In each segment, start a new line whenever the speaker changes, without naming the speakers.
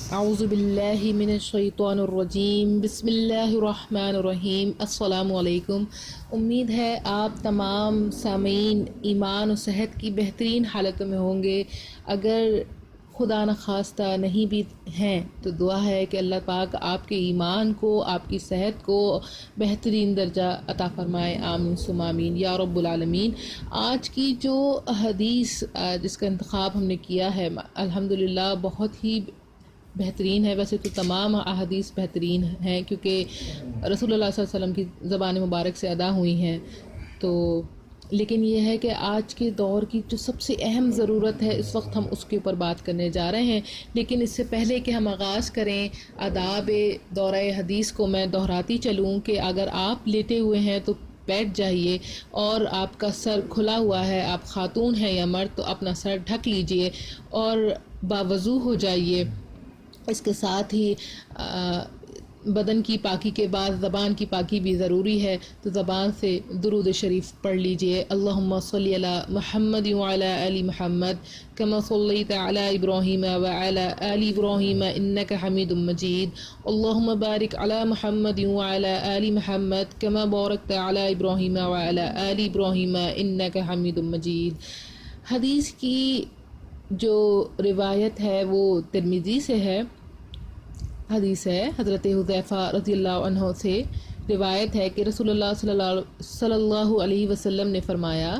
اعوذ باللہ من الشیطان الرجیم، بسم اللہ الرحمن الرحیم۔ السلام علیکم۔ امید ہے آپ تمام سامعین ایمان و صحت کی بہترین حالتوں میں ہوں گے۔ اگر خدا نخواستہ نہیں بھی ہیں تو دعا ہے کہ اللہ پاک آپ کے ایمان کو، آپ کی صحت کو بہترین درجہ عطا فرمائے، آمین ثم آمین یا رب العالمین۔ آج کی جو حدیث جس کا انتخاب ہم نے کیا ہے الحمدللہ بہت ہی بہترین ہے۔ ویسے تو تمام احادیث بہترین ہیں کیونکہ رسول اللہ صلی اللہ علیہ وسلم کی زبان مبارک سے ادا ہوئی ہیں، تو لیکن یہ ہے کہ آج کے دور کی جو سب سے اہم ضرورت ہے اس وقت ہم اس کے اوپر بات کرنے جا رہے ہیں۔ لیکن اس سے پہلے کہ ہم آغاز کریں آداب دورہ حدیث کو میں دہراتی چلوں کہ اگر آپ لیٹے ہوئے ہیں تو بیٹھ جائیے، اور آپ کا سر کھلا ہوا ہے، آپ خاتون ہیں یا مرد تو اپنا سر ڈھک لیجئے اور باوضو ہو جائیے۔ اس کے ساتھ ہی بدن کی پاکی کے بعد زبان کی پاکی بھی ضروری ہے، تو زبان سے درود شریف پڑھ لیجئے۔ اللہم صلی علی محمد وعلی آل محمد کما صلیت علی ابراہیم وعلی آل ابراہیم انک حمید مجید۔ اللہم بارک علی محمد وعلی آل محمد کما بارکت علی ابراہیم وعلی آل ابراہیم انک حمید مجید۔ حدیث کی جو روایت ہے وہ ترمذی سے ہے۔ حدیث ہے حضرت حذیفہ رضی اللہ عنہ سے روایت ہے کہ رسول اللہ صلی اللہ علیہ وسلم نے فرمایا،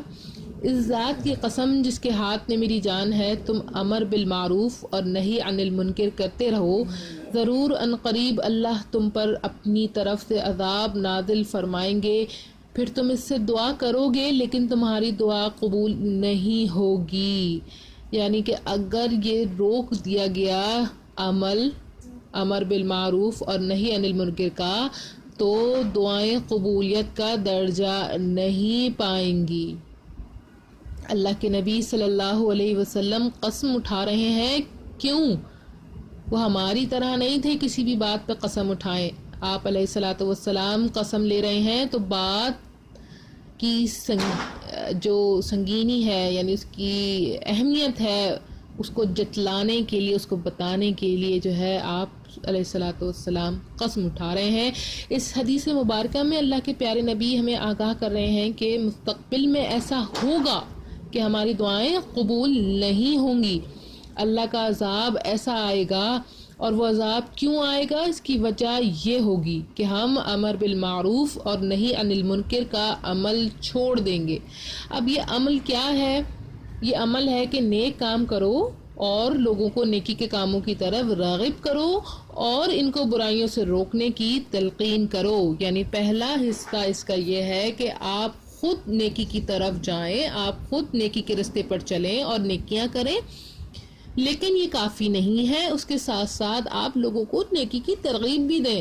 اس ذات کی قسم جس کے ہاتھ میں میری جان ہے، تم امر بالمعروف اور نہی عن المنکر کرتے رہو، ضرور ان قریب اللہ تم پر اپنی طرف سے عذاب نازل فرمائیں گے، پھر تم اس سے دعا کرو گے لیکن تمہاری دعا قبول نہیں ہوگی۔ یعنی کہ اگر یہ روک دیا گیا امر بالمعروف اور نہی عن المنکر کا، تو دعائیں قبولیت کا درجہ نہیں پائیں گی۔ اللہ کے نبی صلی اللہ علیہ وسلم قسم اٹھا رہے ہیں، کیوں؟ وہ ہماری طرح نہیں تھے کسی بھی بات پہ قسم اٹھائیں۔ آپ علیہ الصلوۃ والسلام قسم لے رہے ہیں تو بات کی جو سنگینی ہے، یعنی اس کی اہمیت ہے، اس کو جتلانے کے لیے، اس کو بتانے کے لیے جو ہے آپ علیہ الصلوۃ والسلام قسم اٹھا رہے ہیں۔ اس حدیث مبارکہ میں اللہ کے پیارے نبی ہمیں آگاہ کر رہے ہیں کہ مستقبل میں ایسا ہوگا کہ ہماری دعائیں قبول نہیں ہوں گی، اللہ کا عذاب ایسا آئے گا۔ اور وہ عذاب کیوں آئے گا؟ اس کی وجہ یہ ہوگی کہ ہم امر بالمعروف اور نہی عن المنکر کا عمل چھوڑ دیں گے۔ اب یہ عمل کیا ہے؟ یہ عمل ہے کہ نیک کام کرو اور لوگوں کو نیکی کے کاموں کی طرف راغب کرو اور ان کو برائیوں سے روکنے کی تلقین کرو۔ یعنی پہلا حصہ اس کا یہ ہے کہ آپ خود نیکی کی طرف جائیں، آپ خود نیکی کے رستے پر چلیں اور نیکیاں کریں، لیکن یہ کافی نہیں ہے، اس کے ساتھ ساتھ آپ لوگوں کو نیکی کی ترغیب بھی دیں۔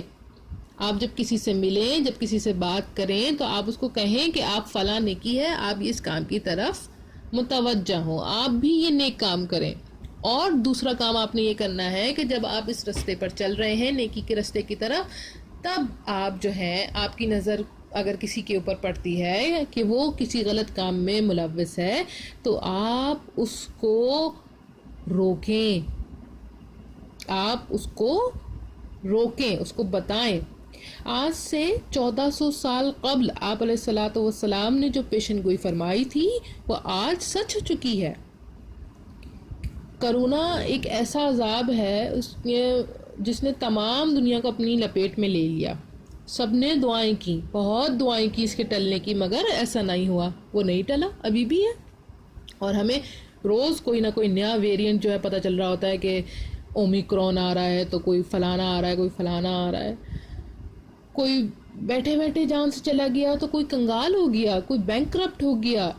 آپ جب کسی سے ملیں، جب کسی سے بات کریں تو آپ اس کو کہیں کہ آپ فلاں نیکی ہے، آپ اس کام کی طرف متوجہ ہوں، آپ بھی یہ نیک کام کریں۔ اور دوسرا کام آپ نے یہ کرنا ہے کہ جب آپ اس رستے پر چل رہے ہیں نیکی کے رستے کی طرف، تب آپ جو ہے، آپ کی نظر اگر کسی کے اوپر پڑتی ہے کہ وہ کسی غلط کام میں ملوث ہے، تو آپ اس کو روکیں، آپ اس کو روکیں، اس کو بتائیں۔ آج سے 1400 سال قبل آپ علیہ الصلوۃ والسلام نے جو پیشن گوئی فرمائی تھی وہ آج سچ ہو چکی ہے۔ کرونا ایک ایسا عذاب ہے جس نے تمام دنیا کو اپنی لپیٹ میں لے لیا۔ سب نے دعائیں کی، بہت دعائیں کی اس کے ٹلنے کی، مگر ایسا نہیں ہوا، وہ نہیں ٹلا، ابھی بھی ہے۔ اور ہمیں روز کوئی نہ کوئی نیا ویریئنٹ جو ہے پتہ چل رہا ہوتا ہے کہ اومیکرون آ رہا ہے، تو کوئی فلانا آ رہا ہے، کوئی فلانا آ رہا ہے، کوئی بیٹھے بیٹھے جان سے چلا گیا تو کوئی کنگال ہو گیا، کوئی بینکرپٹ ہو گیا،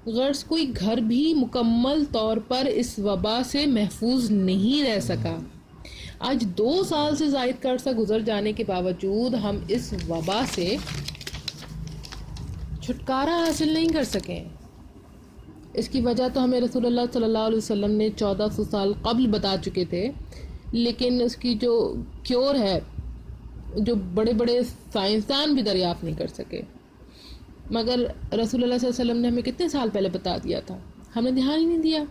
غرض کوئی گھر بھی مکمل طور پر اس وبا سے محفوظ نہیں رہ سکا۔ آج 2 سال سے زائد کا عرصہ گزر جانے کے باوجود ہم اس وبا سے چھٹکارا حاصل نہیں کر سکے۔ اس کی وجہ تو ہمیں رسول اللہ صلی اللہ علیہ وسلم نے 1400 سال قبل بتا چکے تھے، لیکن اس کی جو کیور ہے، جو بڑے بڑے سائنسدان بھی دریافت نہیں کر سکے، مگر رسول اللہ صلی اللہ علیہ وسلم نے ہمیں کتنے سال پہلے بتا دیا تھا، ہم نے دھیان ہی نہیں دیا۔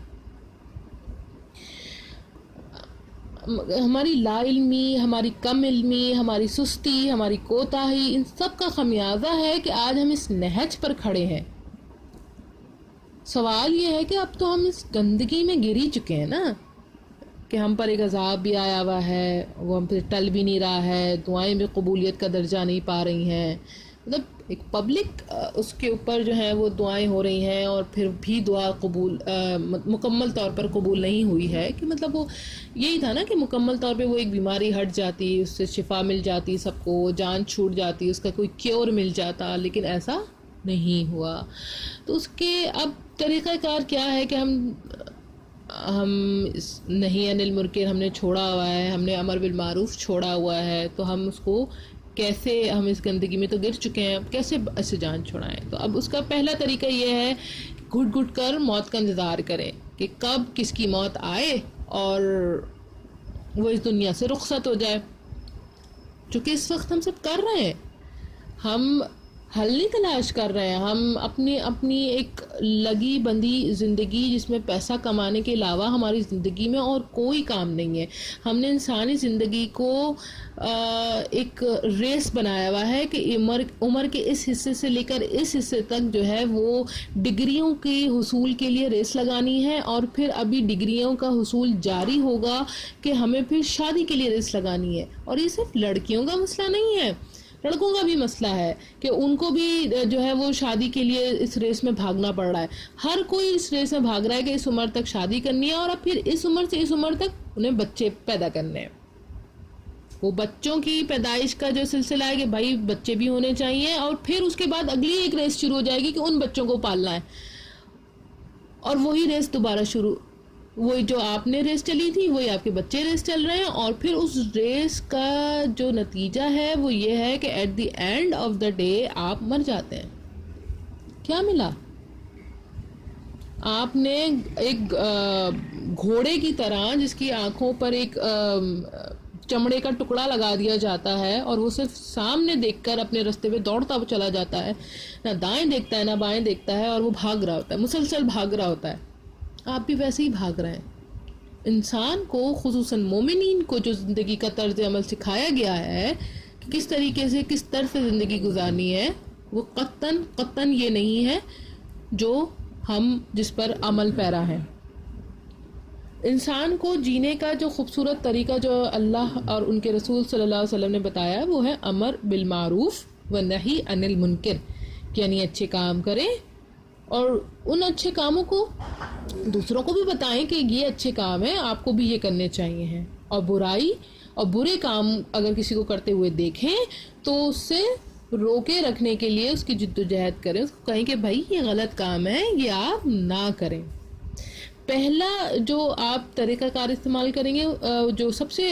ہماری لا علمی، ہماری کم علمی، ہماری سستی، ہماری کوتاہی، ان سب کا خمیازہ ہے کہ آج ہم اس نہج پر کھڑے ہیں۔ سوال یہ ہے کہ اب تو ہم اس گندگی میں گر ہی چکے ہیں نا، کہ ہم پر ایک عذاب بھی آیا ہوا ہے، وہ ہم پہ ٹل بھی نہیں رہا ہے، دعائیں بھی قبولیت کا درجہ نہیں پا رہی ہیں، مطلب ایک پبلک اس کے اوپر جو ہے وہ دعائیں ہو رہی ہیں اور پھر بھی دعا قبول مکمل طور پر قبول نہیں ہوئی ہے، کہ مطلب وہ یہی تھا نا کہ مکمل طور پہ وہ ایک بیماری ہٹ جاتی، اس سے شفا مل جاتی، سب کو جان چھوٹ جاتی، اس کا کوئی کیور مل جاتا، لیکن ایسا نہیں ہوا۔ تو اس کے اب طریقہ کار کیا ہے کہ ہم نہیں انل منکر ہم نے چھوڑا ہوا ہے، ہم نے امر بالمعروف چھوڑا ہوا ہے، تو ہم اس کو کیسے، ہم اس گندگی میں تو گر چکے ہیں، اب کیسے اسے جان چھڑائیں؟ تو اب اس کا پہلا طریقہ یہ ہے کہ گھٹ گھٹ کر موت کا انتظار کریں کہ کب کس کی موت آئے اور وہ اس دنیا سے رخصت ہو جائے، چونکہ اس وقت ہم سب کر رہے ہیں، ہم حل نہیں تلاش کر رہے ہیں، ہم اپنی ایک لگی بندھی زندگی جس میں پیسہ کمانے کے علاوہ ہماری زندگی میں اور کوئی کام نہیں ہے، ہم نے انسانی زندگی کو ایک ریس بنایا ہوا ہے کہ عمر کے اس حصے سے لے کر اس حصے تک جو ہے وہ ڈگریوں کے حصول کے لیے ریس لگانی ہے، اور پھر ابھی ڈگریوں کا حصول جاری ہوگا کہ ہمیں پھر شادی کے لیے ریس لگانی ہے۔ اور یہ صرف لڑکیوں کا مسئلہ نہیں ہے، لڑکوں کا بھی مسئلہ ہے کہ ان کو بھی جو ہے وہ شادی کے لیے اس ریس میں بھاگنا پڑ رہا ہے، ہر کوئی اس ریس میں بھاگ رہا ہے کہ اس عمر تک شادی کرنی ہے، اور اب پھر اس عمر سے اس عمر تک انہیں بچے پیدا کرنے ہیں۔ وہ بچوں کی پیدائش کا جو سلسلہ ہے کہ بھائی بچے بھی ہونے چاہیے، اور پھر اس کے بعد اگلی ایک ریس شروع ہو جائے گی کہ ان بچوں کو پالنا ہے، اور وہی ریس دوبارہ شروع، وہی جو آپ نے ریس چلی تھی وہی آپ کے بچے ریس چل رہے ہیں، اور پھر اس ریس کا جو نتیجہ ہے وہ یہ ہے کہ at the end of the day آپ مر جاتے ہیں۔ کیا ملا؟ آپ نے ایک گھوڑے کی طرح جس کی آنکھوں پر ایک چمڑے کا ٹکڑا لگا دیا جاتا ہے اور وہ صرف سامنے دیکھ کر اپنے رستے پہ دوڑتا چلا جاتا ہے، نہ دائیں دیکھتا ہے نہ بائیں دیکھتا ہے، اور وہ بھاگ رہا ہوتا ہے، مسلسل بھاگ رہا ہوتا ہے۔ آپ بھی ویسے ہی بھاگ رہے ہیں۔ انسان کو، خصوصاً مومنین کو، جو زندگی کا طرز عمل سکھایا گیا ہے کہ کس طریقے سے کس طرح سے زندگی گزارنی ہے، وہ قطعاً یہ نہیں ہے جو ہم جس پر عمل پیرا ہیں۔ انسان کو جینے کا جو خوبصورت طریقہ جو اللہ اور ان کے رسول صلی اللہ علیہ وسلم نے بتایا وہ ہے امر بالمعروف و نہی عن المنکر، یعنی اچھے کام کریں اور ان اچھے کاموں کو دوسروں کو بھی بتائیں کہ یہ اچھے کام ہیں، آپ کو بھی یہ کرنے چاہیے ہیں، اور برائی اور برے کام اگر کسی کو کرتے ہوئے دیکھیں تو اس سے روکے رکھنے کے لیے اس کی جدوجہد کریں، اس کو کہیں کہ بھائی یہ غلط کام ہے، یہ آپ نہ کریں۔ پہلا جو آپ طریقہ کار استعمال کریں گے جو سب سے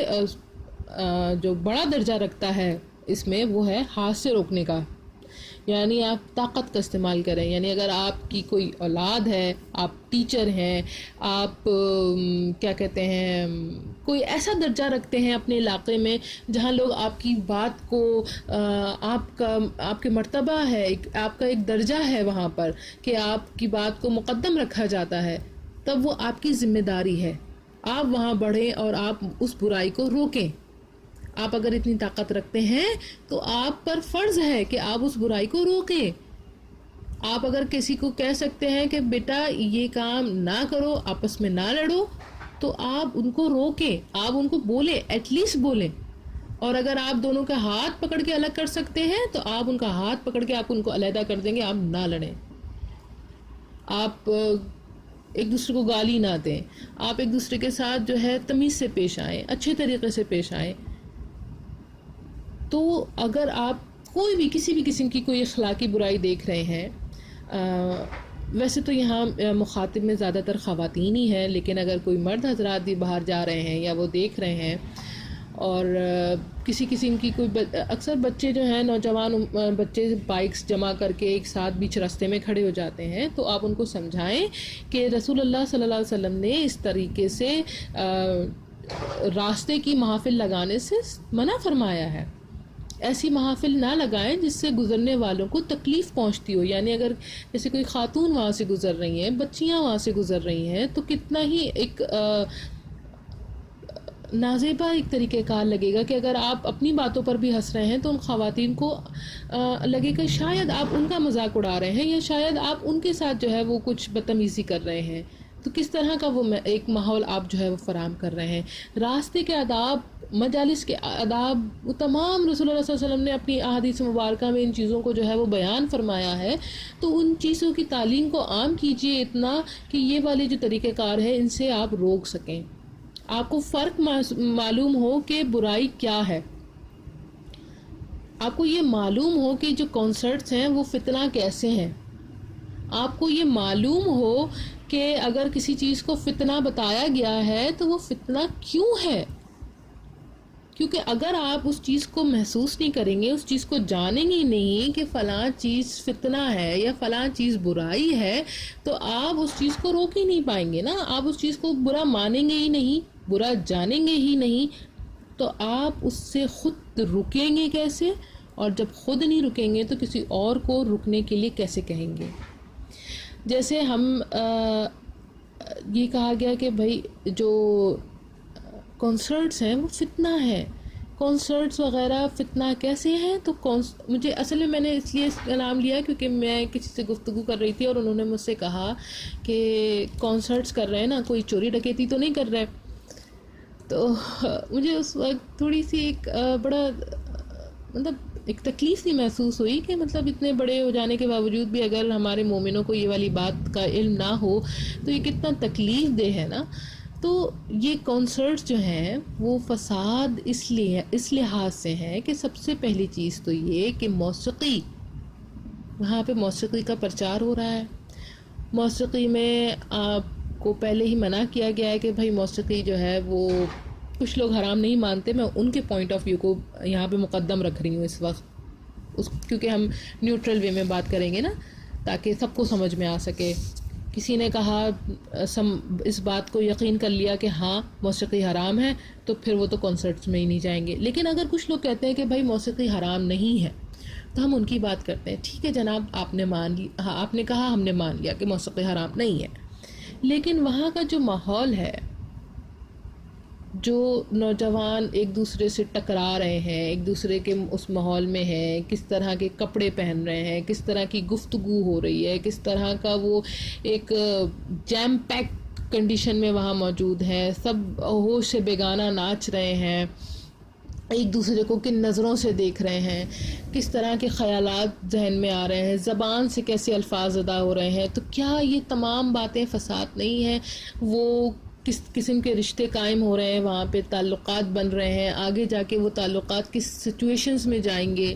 جو بڑا درجہ رکھتا ہے اس میں، وہ ہے ہاتھ سے روکنے کا، یعنی آپ طاقت کا استعمال کریں۔ یعنی اگر آپ کی کوئی اولاد ہے، آپ ٹیچر ہیں، آپ کیا کہتے ہیں، کوئی ایسا درجہ رکھتے ہیں اپنے علاقے میں جہاں لوگ آپ کی بات کو آپ کے مرتبہ ہے، آپ کا ایک درجہ ہے وہاں پر کہ آپ کی بات کو مقدم رکھا جاتا ہے، تب وہ آپ کی ذمہ داری ہے، آپ وہاں بڑھیں اور آپ اس برائی کو روکیں۔ آپ اگر اتنی طاقت رکھتے ہیں تو آپ پر فرض ہے کہ آپ اس برائی کو روکیں۔ آپ اگر کسی کو کہہ سکتے ہیں کہ بیٹا یہ کام نہ کرو، آپس میں نہ لڑو، تو آپ ان کو روکیں، آپ ان کو بولیں، ایٹ لیسٹ بولیں۔ اور اگر آپ دونوں کا ہاتھ پکڑ کے الگ کر سکتے ہیں تو آپ ان کا ہاتھ پکڑ کے آپ ان کو علیحدہ کر دیں گے، آپ نہ لڑیں۔ آپ ایک دوسرے کو گالی نہ دیں، آپ ایک دوسرے کے ساتھ جو ہے تمیز سے پیش آئیں، اچھے طریقے سے پیش آئیں۔ تو اگر آپ کوئی بھی کسی بھی قسم کی کوئی اخلاقی برائی دیکھ رہے ہیں، ویسے تو یہاں مخاطب میں زیادہ تر خواتین ہی ہیں، لیکن اگر کوئی مرد حضرات بھی باہر جا رہے ہیں یا وہ دیکھ رہے ہیں، اور کسی قسم کی کوئی اکثر بچے جو ہیں، نوجوان بچے بائکس جمع کر کے ایک ساتھ بیچ راستے میں کھڑے ہو جاتے ہیں، تو آپ ان کو سمجھائیں کہ رسول اللہ صلی اللہ علیہ وسلم نے اس طریقے سے راستے کی محافل لگانے سے منع فرمایا ہے۔ ایسی محافل نہ لگائیں جس سے گزرنے والوں کو تکلیف پہنچتی ہو، یعنی اگر جیسے کوئی خاتون وہاں سے گزر رہی ہیں، بچیاں وہاں سے گزر رہی ہیں، تو کتنا ہی ایک نازیبا ایک طریقہ کار لگے گا کہ اگر آپ اپنی باتوں پر بھی ہنس رہے ہیں تو ان خواتین کو لگے گا شاید آپ ان کا مذاق اڑا رہے ہیں، یا شاید آپ ان کے ساتھ جو ہے وہ کچھ بدتمیزی کر رہے ہیں. تو کس طرح کا وہ ایک ماحول آپ جو ہے وہ فراہم کر رہے ہیں. راستے کے آداب، مجالس کے آداب، وہ تمام رسول اللہ صلی اللہ علیہ وسلم نے اپنی احادیث مبارکہ میں ان چیزوں کو جو ہے وہ بیان فرمایا ہے. تو ان چیزوں کی تعلیم کو عام کیجیے اتنا کہ یہ والے جو طریقہ کار ہے ان سے آپ روک سکیں. آپ کو فرق معلوم ہو کہ برائی کیا ہے. آپ کو یہ معلوم ہو کہ جو کنسرٹس ہیں وہ فتنہ کیسے ہیں. آپ کو یہ معلوم ہو کہ اگر کسی چیز کو فتنہ بتایا گیا ہے تو وہ فتنہ کیوں ہے. کیونکہ اگر آپ اس چیز کو محسوس نہیں کریں گے، اس چیز کو جانیں گے نہیں کہ فلاں چیز فتنہ ہے یا فلاں چیز برائی ہے، تو آپ اس چیز کو روک ہی نہیں پائیں گے نا. آپ اس چیز کو برا مانیں گے ہی نہیں، برا جانیں گے ہی نہیں، تو آپ اس سے خود رکیں گے کیسے؟ اور جب خود نہیں رکیں گے تو کسی اور کو رکنے کے لیے کیسے کہیں گے؟ جیسے ہم یہ کہا گیا کہ بھائی جو کنسرٹس ہیں وہ فتنہ ہے. کنسرٹس وغیرہ فتنہ کیسے ہیں؟ تو مجھے اصل میں نے اس لیے اس کا نام لیا کیونکہ میں کسی سے گفتگو کر رہی تھی اور انہوں نے مجھ سے کہا کہ کنسرٹس کر رہے ہیں نا، کوئی چوری ڈکیتی تو نہیں کر رہے. تو مجھے اس وقت تھوڑی سی ایک بڑا مطلب ایک تکلیف سی محسوس ہوئی کہ مطلب اتنے بڑے ہو جانے کے باوجود بھی اگر ہمارے مومنوں کو یہ والی بات کا علم نہ ہو تو یہ کتنا تکلیف دہ ہے نا. تو یہ کنسرٹس جو ہیں وہ فساد اس لحاظ سے ہیں کہ سب سے پہلی چیز تو یہ کہ موسیقی، وہاں پہ موسیقی کا پرچار ہو رہا ہے. موسیقی میں آپ کو پہلے ہی منع کیا گیا ہے کہ بھائی موسیقی جو ہے وہ کچھ لوگ حرام نہیں مانتے، میں ان کے پوائنٹ آف ویو کو یہاں پہ مقدم رکھ رہی ہوں اس وقت، کیونکہ ہم نیوٹرل وے میں بات کریں گے نا تاکہ سب کو سمجھ میں آ سکے. کسی نے کہا اس بات کو یقین کر لیا کہ ہاں موسیقی حرام ہے تو پھر وہ تو کنسرٹس میں ہی نہیں جائیں گے. لیکن اگر کچھ لوگ کہتے ہیں کہ بھائی موسیقی حرام نہیں ہے تو ہم ان کی بات کرتے ہیں. ٹھیک ہے جناب، آپ نے مان لی، ہاں آپ نے کہا، ہم نے مان لیا کہ موسیقی حرام نہیں ہے. لیکن وہاں کا جو ماحول ہے، جو نوجوان ایک دوسرے سے ٹکرا رہے ہیں، ایک دوسرے کے اس ماحول میں ہیں، کس طرح کے کپڑے پہن رہے ہیں، کس طرح کی گفتگو ہو رہی ہے، کس طرح کا وہ ایک جیم پیک کنڈیشن میں وہاں موجود ہے، سب ہوش سے بیگانہ ناچ رہے ہیں، ایک دوسرے کو کن نظروں سے دیکھ رہے ہیں، کس طرح کے خیالات ذہن میں آ رہے ہیں، زبان سے کیسے الفاظ ادا ہو رہے ہیں. تو کیا یہ تمام باتیں فساد نہیں ہیں؟ وہ کس قسم کے رشتے قائم ہو رہے ہیں، وہاں پہ تعلقات بن رہے ہیں، آگے جا کے وہ تعلقات کس سچویشنز میں جائیں گے،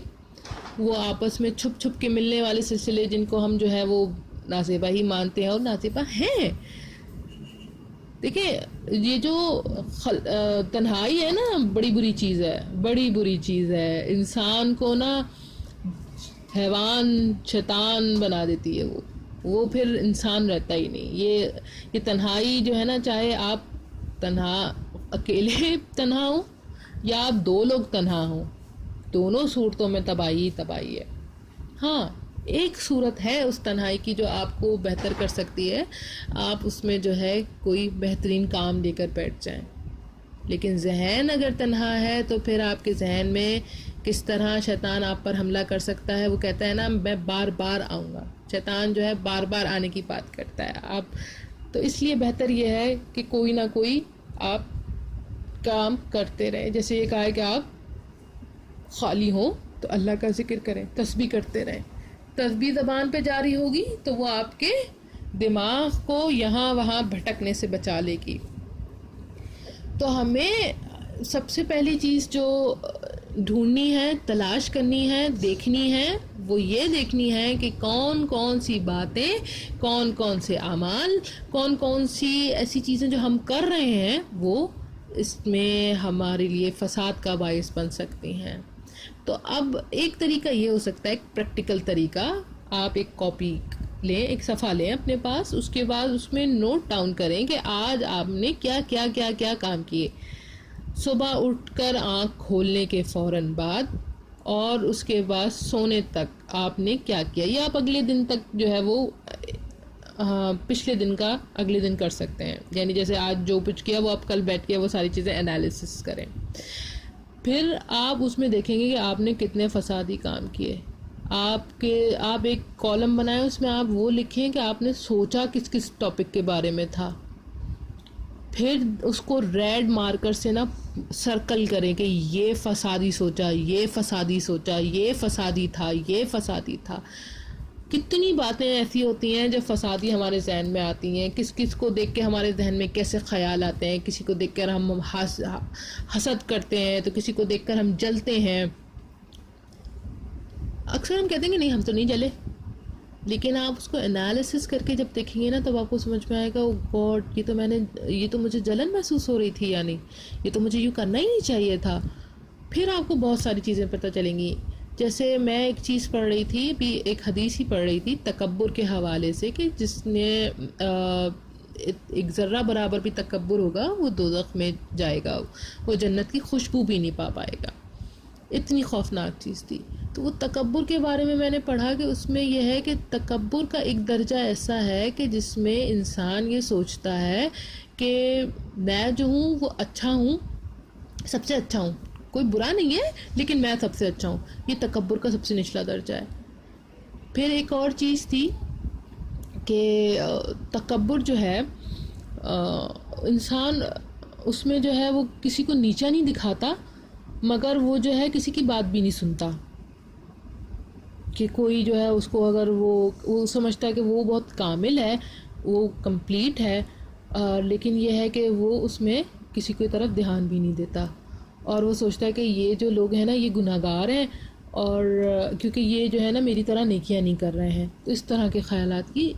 وہ آپس میں چھپ چھپ کے ملنے والے سلسلے جن کو ہم جو ہے وہ نازیبا ہی مانتے ہیں اور نازیبا ہیں. دیکھیں یہ جو تنہائی ہے نا، بڑی بری چیز ہے، بڑی بری چیز ہے. انسان کو نا حیوان شیطان بنا دیتی ہے، وہ پھر انسان رہتا ہی نہیں. یہ تنہائی جو ہے نا، چاہے آپ اکیلے تنہا ہوں یا آپ دو لوگ تنہا ہوں، دونوں صورتوں میں تباہی تباہی ہے. ہاں ایک صورت ہے اس تنہائی کی جو آپ کو بہتر کر سکتی ہے، آپ اس میں جو ہے کوئی بہترین کام لے کر بیٹھ جائیں. لیکن ذہن اگر تنہا ہے تو پھر آپ کے ذہن میں کس طرح شیطان آپ پر حملہ کر سکتا ہے. وہ کہتا ہے نا میں بار بار آؤں گا، شیطان جو ہے بار بار آنے کی بات کرتا ہے. آپ تو اس لیے بہتر یہ ہے کہ کوئی نہ کوئی آپ کام کرتے رہیں. جیسے یہ کہا ہے کہ آپ خالی ہوں تو اللہ کا ذکر کریں، تسبیح کرتے رہیں. تسبیح زبان پہ جاری ہوگی تو وہ آپ کے دماغ کو یہاں وہاں بھٹکنے سے بچا لے گی. تو ہمیں سب سے پہلی چیز جو ڈھونڈنی ہے، تلاش کرنی ہے، دیکھنی ہے، وہ یہ دیکھنی ہے کہ کون کون سی باتیں، کون کون سے اعمال، کون کون سی ایسی چیزیں جو ہم کر رہے ہیں وہ اس میں ہمارے لیے فساد کا باعث بن سکتی ہیں. تو اب ایک طریقہ یہ ہو سکتا ہے، ایک پریکٹیکل طریقہ، آپ ایک کاپی لیں، ایک صفحہ لیں اپنے پاس، اس کے بعد اس میں نوٹ ڈاؤن کریں کہ آج آپ نے کیا کیا کیا کیا کام کیے. صبح اٹھ کر آنکھ کھولنے کے فوراً بعد اور اس کے بعد سونے تک آپ نے کیا کیا، یا آپ اگلے دن تک جو ہے وہ پچھلے دن کا اگلے دن کر سکتے ہیں، یعنی جیسے آج جو کچھ کیا وہ آپ کل بیٹھ کے وہ ساری چیزیں انالیسس کریں. پھر آپ اس میں دیکھیں گے کہ آپ نے کتنے فسادی کام کیے. آپ ایک کالم بنائیں، اس میں آپ وہ لکھیں کہ آپ نے سوچا کس کس ٹاپک کے بارے میں تھا. پھر اس کو ریڈ مارکر سے نا سرکل کریں کہ یہ فسادی سوچا، یہ فسادی سوچا، یہ فسادی تھا، یہ فسادی تھا. کتنی باتیں ایسی ہوتی ہیں جو فسادی ہمارے ذہن میں آتی ہیں، کس کس کو دیکھ کے ہمارے ذہن میں کیسے خیال آتے ہیں. کسی کو دیکھ کر ہم حسد کرتے ہیں تو کسی کو دیکھ کر ہم جلتے ہیں. اکثر ہم کہتے ہیں کہ نہیں ہم تو نہیں جلے، لیکن آپ اس کو انالیسس کر کے جب دیکھیں گے نا تب آپ کو سمجھ میں آئے گا گاڈ یہ تو مجھے جلن محسوس ہو رہی تھی، یعنی یہ تو مجھے یوں کرنا ہی نہیں چاہیے تھا. پھر آپ کو بہت ساری چیزیں پتہ چلیں گی. جیسے میں ایک چیز پڑھ رہی تھی، بھی ایک حدیث ہی پڑھ رہی تھی تکبر کے حوالے سے، کہ جس نے ایک ذرہ برابر بھی تکبر ہوگا وہ دوزخ میں جائے گا، وہ جنت کی خوشبو بھی نہیں پا پائے گا. اتنی خوفناک چیز تھی. تو وہ تکبر کے بارے میں نے پڑھا کہ اس میں یہ ہے کہ تکبر کا ایک درجہ ایسا ہے کہ جس میں انسان یہ سوچتا ہے کہ میں جو ہوں وہ اچھا ہوں، سب سے اچھا ہوں، کوئی برا نہیں ہے لیکن میں سب سے اچھا ہوں. یہ تکبر کا سب سے نچلا درجہ ہے. پھر ایک اور چیز تھی کہ تکبر جو ہے انسان اس میں جو ہے وہ کسی کو نیچا نہیں دکھاتا، مگر وہ جو ہے کسی کی بات بھی نہیں سنتا. کہ کوئی جو ہے اس کو اگر وہ سمجھتا ہے کہ وہ بہت کامل ہے، وہ کمپلیٹ ہے، لیکن یہ ہے کہ وہ اس میں کسی کی طرف دھیان بھی نہیں دیتا، اور وہ سوچتا ہے کہ یہ جو لوگ ہیں نا یہ گناہ گار ہیں، اور کیونکہ یہ جو ہے نا میری طرح نیکیاں نہیں کر رہے ہیں. تو اس طرح کے خیالات کی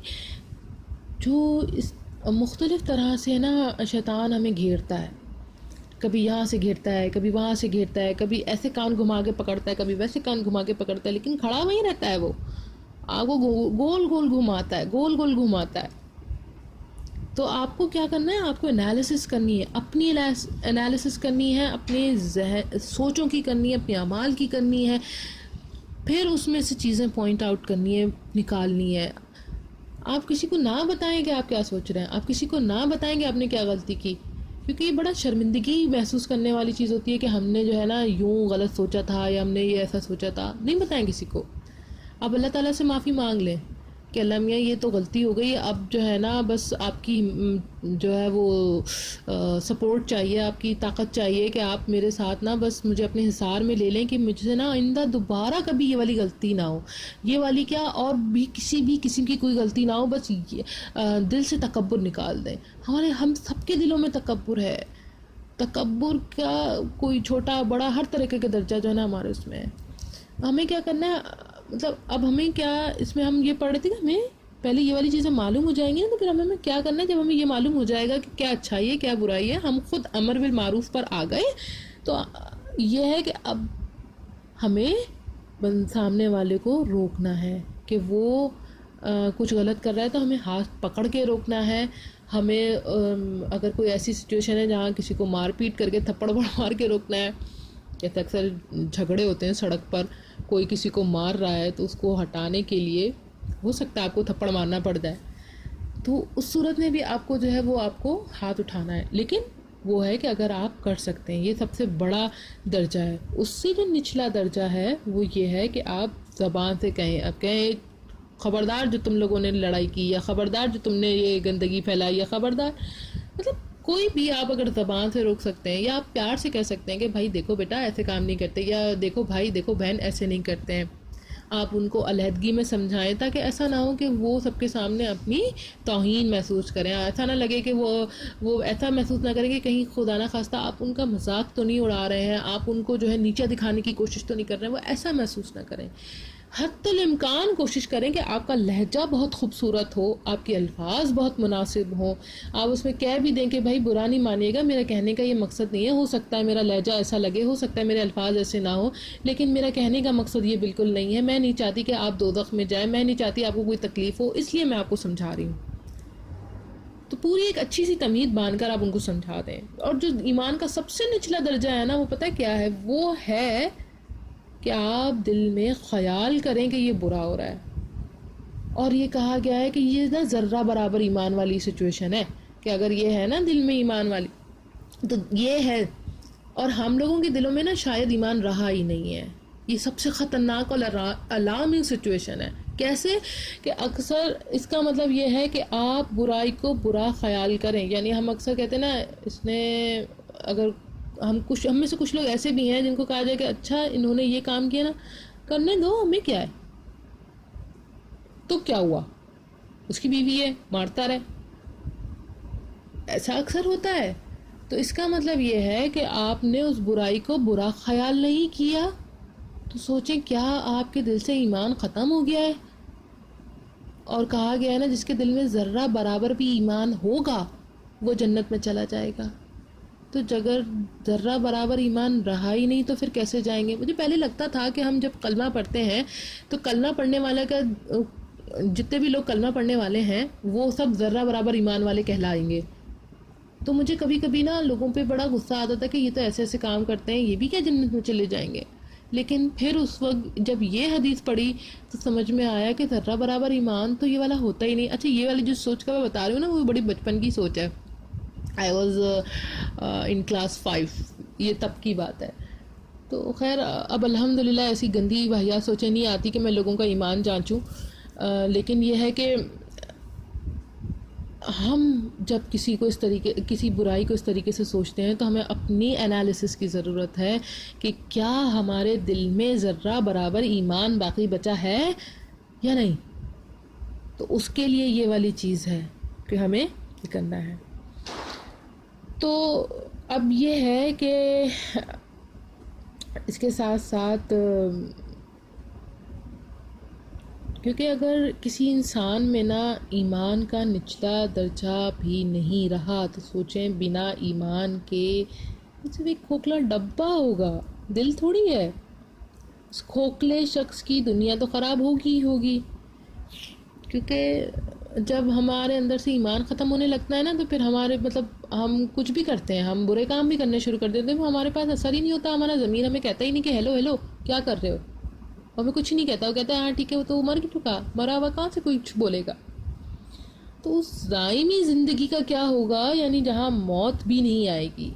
جو اس مختلف طرح سے نا شیطان ہمیں گھیرتا ہے. کبھی یہاں سے گھیرتا ہے، کبھی وہاں سے گھیرتا ہے، کبھی ایسے کان گھما کے پکڑتا ہے، کبھی ویسے کان گھما کے پکڑتا ہے، لیکن کھڑا وہیں رہتا ہے. وہ آپ کو گول گول گھماتا ہے، گول گول گھماتا ہے. تو آپ کو کیا کرنا ہے؟ آپ کو انالیسس کرنی ہے، اپنی انالیسس کرنی ہے، اپنے سوچوں کی کرنی ہے، اپنے اعمال کی کرنی ہے. پھر اس میں سے چیزیں پوائنٹ آؤٹ کرنی ہے، نکالنی ہے. آپ کسی کو نہ بتائیں کہ آپ کیا سوچ رہے ہیں، آپ کسی کو نہ بتائیں کہ آپ نے کیا غلطی کی، کیونکہ یہ بڑا شرمندگی محسوس کرنے والی چیز ہوتی ہے کہ ہم نے جو ہے نا یوں غلط سوچا تھا، یا ہم نے یہ ایسا سوچا تھا. نہیں بتائیں کسی کو. آپ اللہ تعالیٰ سے معافی مانگ لیں کہ اللہ میاں یہ تو غلطی ہو گئی، اب جو ہے نا بس آپ کی جو ہے وہ سپورٹ چاہیے، آپ کی طاقت چاہیے کہ آپ میرے ساتھ نا بس مجھے اپنے حصار میں لے لیں کہ مجھ سے نا آئندہ دوبارہ کبھی یہ والی غلطی نہ ہو، یہ والی کیا اور بھی کسی قسم کی کوئی غلطی نہ ہو. بس دل سے تکبر نکال دیں. ہم سب کے دلوں میں تکبر ہے. تکبر کا کوئی چھوٹا بڑا ہر طریقے کا درجہ جو ہے نا ہمارے اس میں ہے. ہمیں کیا کرنا ہے، مطلب اب ہمیں کیا، اس میں ہم یہ پڑھ رہے تھے کہ ہمیں پہلے یہ والی چیزیں معلوم ہو جائیں گی نا، تو پھر ہمیں کیا کرنا ہے، جب ہمیں یہ معلوم ہو جائے گا کہ کیا اچھائی ہے کیا برائی ہے، ہم خود امر بالمعروف پر آ گئے، تو یہ ہے کہ اب ہمیں سامنے والے کو روکنا ہے کہ وہ کچھ غلط کر رہا ہے تو ہمیں ہاتھ پکڑ کے روکنا ہے. ہمیں اگر کوئی ایسی سچویشن ہے جہاں کسی کو مار پیٹ کر کے تھپڑ مار کے روکنا ہے، جیسے اکثر جھگڑے ہوتے ہیں سڑک پر، کوئی کسی کو مار رہا ہے تو اس کو ہٹانے کے لیے ہو سکتا ہے آپ کو تھپڑ مارنا پڑ جائے، تو اس صورت میں بھی آپ کو جو ہے وہ آپ کو ہاتھ اٹھانا ہے. لیکن وہ ہے کہ اگر آپ کر سکتے ہیں، یہ سب سے بڑا درجہ ہے. اس سے جو نچلا درجہ ہے وہ یہ ہے کہ آپ زبان سے کہیں، اب کہیں خبردار جو تم لوگوں نے لڑائی کی، یا خبردار جو تم نے یہ گندگی پھیلائی، یا خبردار، مطلب کوئی بھی آپ اگر زبان سے روک سکتے ہیں، یا آپ پیار سے کہہ سکتے ہیں کہ بھائی دیکھو بیٹا ایسے کام نہیں کرتے، یا دیکھو بھائی دیکھو بہن ایسے نہیں کرتے ہیں. آپ ان کو علیحدگی میں سمجھائیں تاکہ ایسا نہ ہو کہ وہ سب کے سامنے اپنی توہین محسوس کریں. ایسا نہ لگے کہ وہ ایسا محسوس نہ کریں کہ کہیں خدا نہ خواستہ آپ ان کا مذاق تو نہیں اڑا رہے ہیں، آپ ان کو جو ہے نیچا دکھانے کی کوشش تو نہیں کر رہے ہیں، وہ ایسا محسوس نہ کریں. حتی الامکان کوشش کریں کہ آپ کا لہجہ بہت خوبصورت ہو، آپ کے الفاظ بہت مناسب ہوں. آپ اس میں کہہ بھی دیں کہ بھائی برا نہیں مانیے گا، میرا کہنے کا یہ مقصد نہیں ہے، ہو سکتا ہے میرا لہجہ ایسا لگے، ہو سکتا ہے میرے الفاظ ایسے نہ ہو، لیکن میرا کہنے کا مقصد یہ بالکل نہیں ہے. میں نہیں چاہتی کہ آپ دوزخ میں جائیں، میں نہیں چاہتی آپ کو کوئی تکلیف ہو، اس لیے میں آپ کو سمجھا رہی ہوں. تو پوری ایک اچھی سی تمیز باندھ کر آپ ان کو سمجھا دیں. اور جو ایمان کا سب سے نچلا درجہ ہے نا، وہ پتہ کیا ہے؟ وہ ہے کہ آپ دل میں خیال کریں کہ یہ برا ہو رہا ہے. اور یہ کہا گیا ہے کہ یہ نا ذرہ برابر ایمان والی سچویشن ہے کہ اگر یہ ہے نا دل میں ایمان والی تو یہ ہے. اور ہم لوگوں کے دلوں میں نا شاید ایمان رہا ہی نہیں ہے. یہ سب سے خطرناک اور الارمنگ سچویشن ہے. کیسے کہ اکثر اس کا مطلب یہ ہے کہ آپ برائی کو برا خیال کریں. یعنی ہم اکثر کہتے ہیں نا اس نے اگر ہم میں سے کچھ لوگ ایسے بھی ہیں جن کو کہا جائے کہ اچھا انہوں نے یہ کام کیا نا, کرنے دو, ہمیں کیا ہے, تو کیا ہوا, اس کی بیوی ہے, مارتا رہے. ایسا اکثر ہوتا ہے. تو اس کا مطلب یہ ہے کہ آپ نے اس برائی کو برا خیال نہیں کیا, تو سوچیں کیا آپ کے دل سے ایمان ختم ہو گیا ہے. اور کہا گیا ہے نا جس کے دل میں ذرہ برابر بھی ایمان ہوگا وہ جنت میں چلا جائے گا. تو اگر ذرہ برابر ایمان رہا ہی نہیں تو پھر کیسے جائیں گے. مجھے پہلے لگتا تھا کہ ہم جب کلمہ پڑھتے ہیں تو کلمہ پڑھنے والا کا جتنے بھی لوگ کلمہ پڑھنے والے ہیں وہ سب ذرہ برابر ایمان والے کہلائیں گے. تو مجھے کبھی کبھی نا لوگوں پہ بڑا غصہ آتا تھا کہ یہ تو ایسے ایسے کام کرتے ہیں, یہ بھی کیا جنت میں چلے جائیں گے. لیکن پھر اس وقت جب یہ حدیث پڑھی تو سمجھ میں آیا کہ ذرہ برابر ایمان تو یہ والا ہوتا ہی نہیں. اچھا یہ والی جو سوچ کا میں بتا رہی ہوں نا وہ بڑی بچپن کی سوچ ہے. آئی واز ان کلاس 5, یہ تب کی بات ہے. تو خیر اب الحمدللہ ایسی گندی واہیا سوچیں نہیں آتی کہ میں لوگوں کا ایمان جانچوں. لیکن یہ ہے کہ ہم جب کسی برائی کو اس طریقے سے سوچتے ہیں تو ہمیں اپنی انالیسس کی ضرورت ہے کہ کیا ہمارے دل میں ذرہ برابر ایمان باقی بچا ہے یا نہیں. تو اس کے لیے یہ والی چیز ہے کہ ہمیں یہ کرنا ہے. تو اب یہ ہے کہ اس کے ساتھ ساتھ کیونکہ اگر کسی انسان میں نا ایمان کا نچلا درجہ بھی نہیں رہا تو سوچیں بنا ایمان کے صرف ایک کھوکھلا ڈبہ ہوگا, دل تھوڑی ہے. اس کھوکھلے شخص کی دنیا تو خراب ہوگی ہی ہوگی. کیونکہ جب ہمارے اندر سے ایمان ختم ہونے لگتا ہے نا تو پھر ہمارے ہم کچھ بھی کرتے ہیں, ہم برے کام بھی کرنے شروع کر دیتے ہیں, وہ ہمارے پاس اثر ہی نہیں ہوتا. ہمارا ضمیر ہمیں کہتا ہی نہیں کہ ہیلو ہیلو کیا کر رہے ہو, ہمیں کچھ نہیں کہتا. وہ کہتا ہے ہاں ٹھیک ہے, وہ تو مر چکا, مرا ہوا کہاں سے کچھ بولے گا. تو اس دائمی زندگی کا کیا ہوگا, یعنی جہاں موت بھی نہیں آئے گی.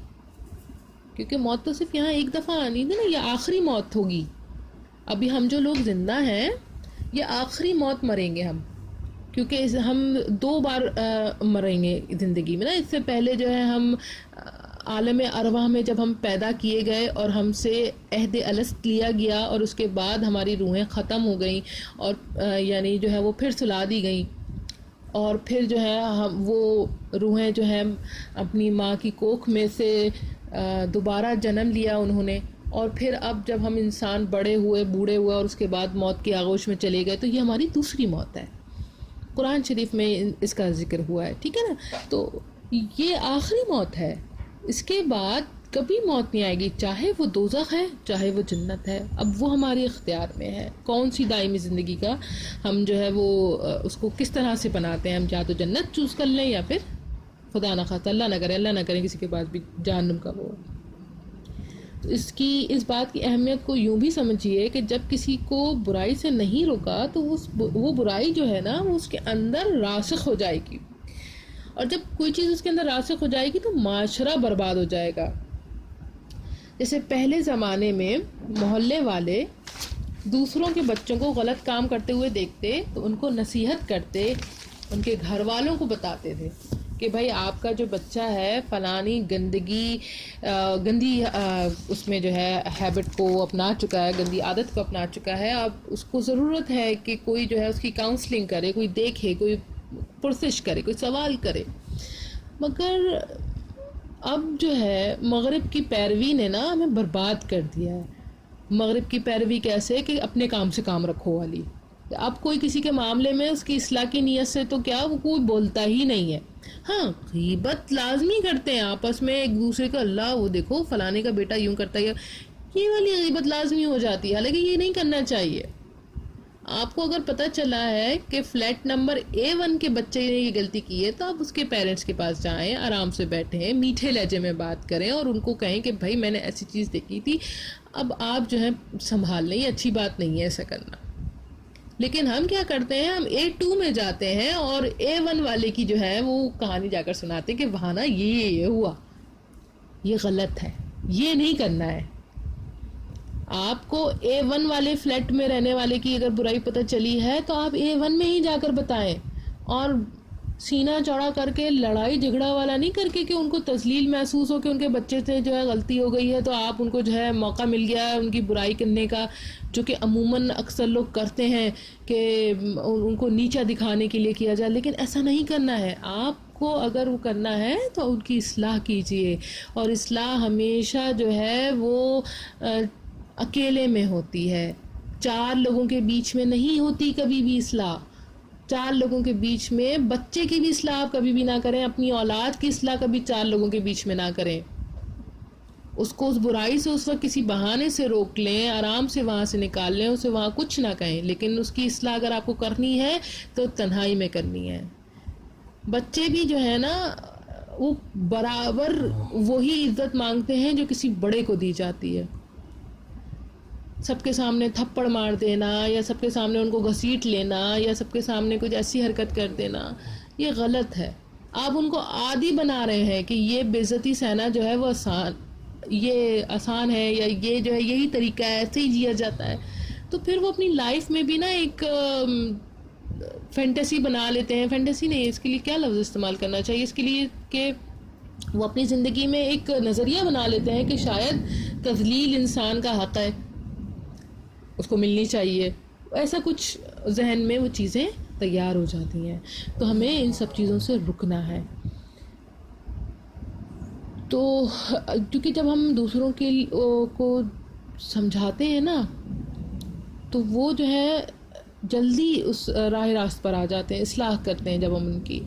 کیونکہ موت تو صرف یہاں ایک دفعہ آنی تھی نا, یہ آخری موت ہوگی. ابھی ہم جو لوگ زندہ ہیں یہ آخری موت مریں گے ہم, کیونکہ ہم 2 بار مریں گے زندگی میں نا. اس سے پہلے جو ہے ہم عالم ارواح میں جب ہم پیدا کیے گئے اور ہم سے عہد الست لیا گیا اور اس کے بعد ہماری روحیں ختم ہو گئیں اور یعنی جو ہے وہ پھر سلا دی گئیں. اور پھر جو ہے وہ روحیں جو ہیں اپنی ماں کی کوکھ میں سے دوبارہ جنم لیا انہوں نے. اور پھر اب جب ہم انسان بڑے ہوئے, بوڑھے ہوئے اور اس کے بعد موت کی آغوش میں چلے گئے تو یہ ہماری دوسری موت ہے. قرآن شریف میں اس کا ذکر ہوا ہے, ٹھیک ہے نا. تو یہ آخری موت ہے, اس کے بعد کبھی موت نہیں آئے گی, چاہے وہ دوزخ ہے چاہے وہ جنت ہے. اب وہ ہمارے اختیار میں ہے کون سی دائمی زندگی کا ہم جو ہے وہ اس کو کس طرح سے بناتے ہیں. ہم چاہے تو جنت چوز کر لیں یا پھر خدا نہ خواستہ اللہ نہ کریں کسی کے پاس بھی جہنم کا وہ. تو اس بات کی اہمیت کو یوں بھی سمجھیے کہ جب کسی کو برائی سے نہیں روکا تو وہ برائی جو ہے نا وہ اس کے اندر راسخ ہو جائے گی, اور جب کوئی چیز اس کے اندر راسخ ہو جائے گی تو معاشرہ برباد ہو جائے گا. جیسے پہلے زمانے میں محلے والے دوسروں کے بچوں کو غلط کام کرتے ہوئے دیکھتے تو ان کو نصیحت کرتے, ان کے گھر والوں کو بتاتے تھے کہ بھائی آپ کا جو بچہ ہے فلانی گندی اس میں جو ہے ہیبٹ کو اپنا چکا ہے, گندی عادت کو اپنا چکا ہے, اب اس کو ضرورت ہے کہ کوئی جو ہے اس کی کاؤنسلنگ کرے, کوئی دیکھے, کوئی پرسش کرے, کوئی سوال کرے. مگر اب جو ہے مغرب کی پیروی نے نا ہمیں برباد کر دیا ہے. مغرب کی پیروی کیسے کہ اپنے کام سے کام رکھو والی. اب کوئی کسی کے معاملے میں اس کی اصلاح کی نیت سے تو کیا وہ کوئی بولتا ہی نہیں ہے. ہاں غیبت لازمی کرتے ہیں آپس میں ایک دوسرے کا, اللہ وہ دیکھو فلانے کا بیٹا یوں کرتا ہے, یہ والی غیبت لازمی ہو جاتی ہے. حالانکہ یہ نہیں کرنا چاہیے. آپ کو اگر پتہ چلا ہے کہ فلیٹ نمبر A1 کے بچے نے یہ غلطی کی ہے تو آپ اس کے پیرنٹس کے پاس جائیں, آرام سے بیٹھیں, میٹھے لہجے میں بات کریں اور ان کو کہیں کہ بھائی میں نے ایسی چیز دیکھی تھی, اب آپ جو ہے سنبھال لیں, یہ اچھی بات نہیں ہے ایسا کرنا. لیکن ہم کیا کرتے ہیں, ہم A2 میں جاتے ہیں اور A1 والے کی جو ہے وہ کہانی جا کر سناتے ہیں کہ وہاں نا یہ ہوا. یہ غلط ہے, یہ نہیں کرنا ہے. آپ کو A1 والے فلیٹ میں رہنے والے کی اگر برائی پتہ چلی ہے تو آپ A1 میں ہی جا کر بتائیں, اور سینہ چوڑا کر کے لڑائی جھگڑا والا نہیں کر کے کہ ان کو تذلیل محسوس ہو کہ ان کے بچے سے جو ہے غلطی ہو گئی ہے تو آپ ان کو جو ہے موقع مل گیا ہے ان کی برائی کرنے کا, جو کہ عموماً اکثر لوگ کرتے ہیں کہ ان کو نیچا دکھانے کے لیے کیا جائے. لیکن ایسا نہیں کرنا ہے. آپ کو اگر وہ کرنا ہے تو ان کی اصلاح کیجئے, اور اصلاح ہمیشہ جو ہے وہ اکیلے میں ہوتی ہے, 4 لوگوں کے بیچ میں نہیں ہوتی کبھی بھی اصلاح. 4 لوگوں کے بیچ میں بچے کی بھی اصلاح آپ کبھی بھی نہ کریں, اپنی اولاد کی اصلاح کبھی 4 لوگوں کے بیچ میں نہ کریں. اس کو اس برائی سے اس وقت کسی بہانے سے روک لیں, آرام سے وہاں سے نکال لیں, اسے وہاں کچھ نہ کہیں, لیکن اس کی اصلاح اگر آپ کو کرنی ہے تو تنہائی میں کرنی ہے. بچے بھی جو ہے نا وہ برابر وہی عزت مانگتے ہیں جو کسی بڑے کو دی جاتی ہے. سب کے سامنے تھپڑ مار دینا, یا سب کے سامنے ان کو گھسیٹ لینا, یا سب کے سامنے کچھ ایسی حرکت کر دینا, یہ غلط ہے. آپ ان کو عادی بنا رہے ہیں کہ یہ بے عزتی سہنا جو ہے وہ یہ آسان ہے, یا یہ جو ہے یہی طریقہ ہے, ایسے ہی جیا جاتا ہے. تو پھر وہ اپنی لائف میں بھی نا ایک فینٹیسی بنا لیتے ہیں. فینٹیسی نہیں, اس کے لیے کیا لفظ استعمال کرنا چاہیے, اس کے لیے کہ وہ اپنی زندگی میں ایک نظریہ بنا لیتے ہیں کہ شاید تذلیل انسان کا حق ہے, اس کو ملنی چاہیے. ایسا کچھ ذہن میں وہ چیزیں تیار ہو جاتی ہیں. تو ہمیں ان سب چیزوں سے رکنا ہے. تو کیونکہ جب ہم دوسروں کو سمجھاتے ہیں نا تو وہ جو ہے جلدی اس راہ راست پر آ جاتے ہیں, اصلاح کرتے ہیں جب ہم ان کی.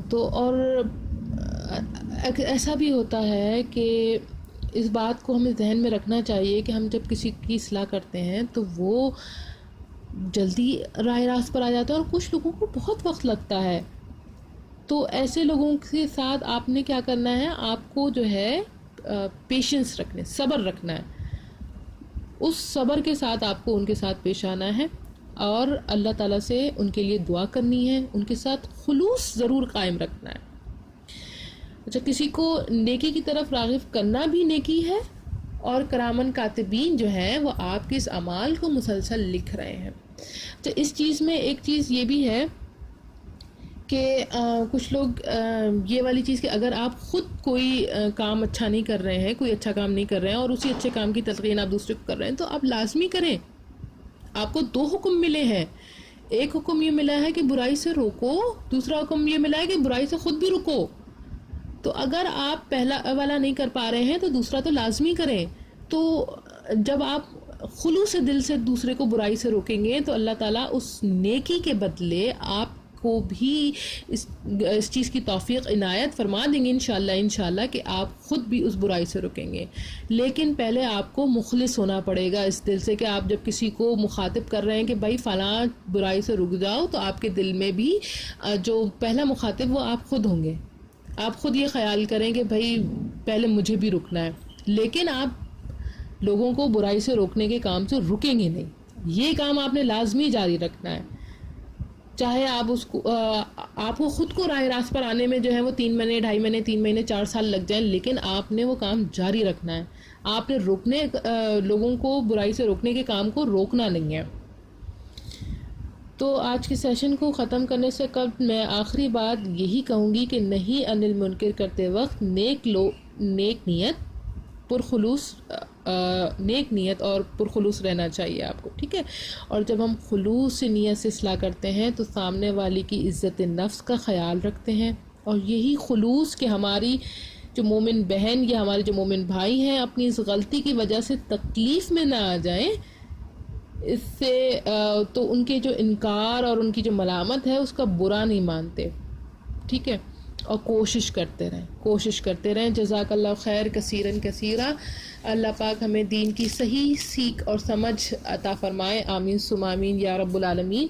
تو اور ایسا بھی ہوتا ہے کہ اس بات کو ہمیں ذہن میں رکھنا چاہیے کہ ہم جب کسی کی اصلاح کرتے ہیں تو وہ جلدی راہ راست پر آ جاتا ہے, اور کچھ لوگوں کو بہت وقت لگتا ہے. تو ایسے لوگوں کے ساتھ آپ نے کیا کرنا ہے, آپ کو جو ہے پیشنس رکھنا, صبر رکھنا ہے. اس صبر کے ساتھ آپ کو ان کے ساتھ پیش آنا ہے, اور اللہ تعالیٰ سے ان کے لیے دعا کرنی ہے, ان کے ساتھ خلوص ضرور قائم رکھنا ہے. اچھا, کسی کو نیکی کی طرف راغب کرنا بھی نیکی ہے, اور کرامن کاتبین جو ہیں وہ آپ کے اس اعمال کو مسلسل لکھ رہے ہیں. تو اس چیز میں ایک چیز یہ بھی ہے کہ کچھ لوگ یہ والی چیز کہ اگر آپ خود کوئی کام اچھا نہیں کر رہے ہیں, کوئی اچھا کام نہیں کر رہے ہیں, اور اسی اچھے کام کی تلقین آپ دوسرے کو کر رہے ہیں, تو آپ لازمی کریں. آپ کو 2 حکم ملے ہیں. ایک حکم یہ ملا ہے کہ برائی سے روکو, دوسرا حکم یہ ملا ہے کہ برائی سے خود بھی رکو. تو اگر آپ پہلا والا نہیں کر پا رہے ہیں تو دوسرا تو لازمی کریں. تو جب آپ خلوص دل سے دوسرے کو برائی سے روکیں گے تو اللہ تعالیٰ اس نیکی کے بدلے آپ کو بھی اس چیز کی توفیق عنایت فرما دیں گے انشاءاللہ کہ آپ خود بھی اس برائی سے رکیں گے. لیکن پہلے آپ کو مخلص ہونا پڑے گا اس دل سے کہ آپ جب کسی کو مخاطب کر رہے ہیں کہ بھائی فلاں برائی سے رک جاؤ, تو آپ کے دل میں بھی جو پہلا مخاطب وہ آپ خود ہوں گے. آپ خود یہ خیال کریں کہ بھائی پہلے مجھے بھی رکنا ہے, لیکن آپ لوگوں کو برائی سے روکنے کے کام سے رکیں گے نہیں. یہ کام آپ نے لازمی جاری رکھنا ہے, چاہے آپ کو خود کو راہ راست پر آنے میں جو ہے وہ 3 مہینے 2.5 مہینے 3 مہینے 4 سال لگ جائیں, لیکن آپ نے وہ کام جاری رکھنا ہے. آپ نے لوگوں کو برائی سے روکنے کے کام کو روکنا نہیں ہے. تو آج کے سیشن کو ختم کرنے سے قبل میں آخری بات یہی کہوں گی کہ نہیں انل منکر کرتے وقت نیک نیت اور پرخلوص رہنا چاہیے آپ کو, ٹھیک ہے. اور جب ہم خلوص سے نیت سے اصلاح کرتے ہیں تو سامنے والی کی عزت نفس کا خیال رکھتے ہیں, اور یہی خلوص کہ ہماری جو مومن بہن یا ہمارے جو مومن بھائی ہیں اپنی اس غلطی کی وجہ سے تکلیف میں نہ آ جائیں, اس سے تو ان کے جو انکار اور ان کی جو ملامت ہے اس کا برا نہیں مانتے, ٹھیک ہے. اور کوشش کرتے رہیں. جزاک اللہ خیر کثیرن کثیرا. اللہ پاک ہمیں دین کی صحیح سیکھ اور سمجھ عطا فرمائے. آمین ثم آمین یا رب العالمین.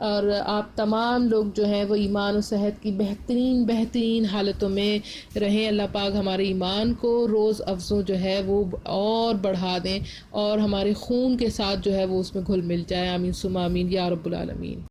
اور آپ تمام لوگ جو ہیں وہ ایمان و صحت کی بہترین حالتوں میں رہیں. اللہ پاک ہمارے ایمان کو روز افزوں جو ہے وہ اور بڑھا دیں اور ہمارے خون کے ساتھ جو ہے وہ اس میں گھل مل جائے. آمین ثم آمین یا رب العالمین.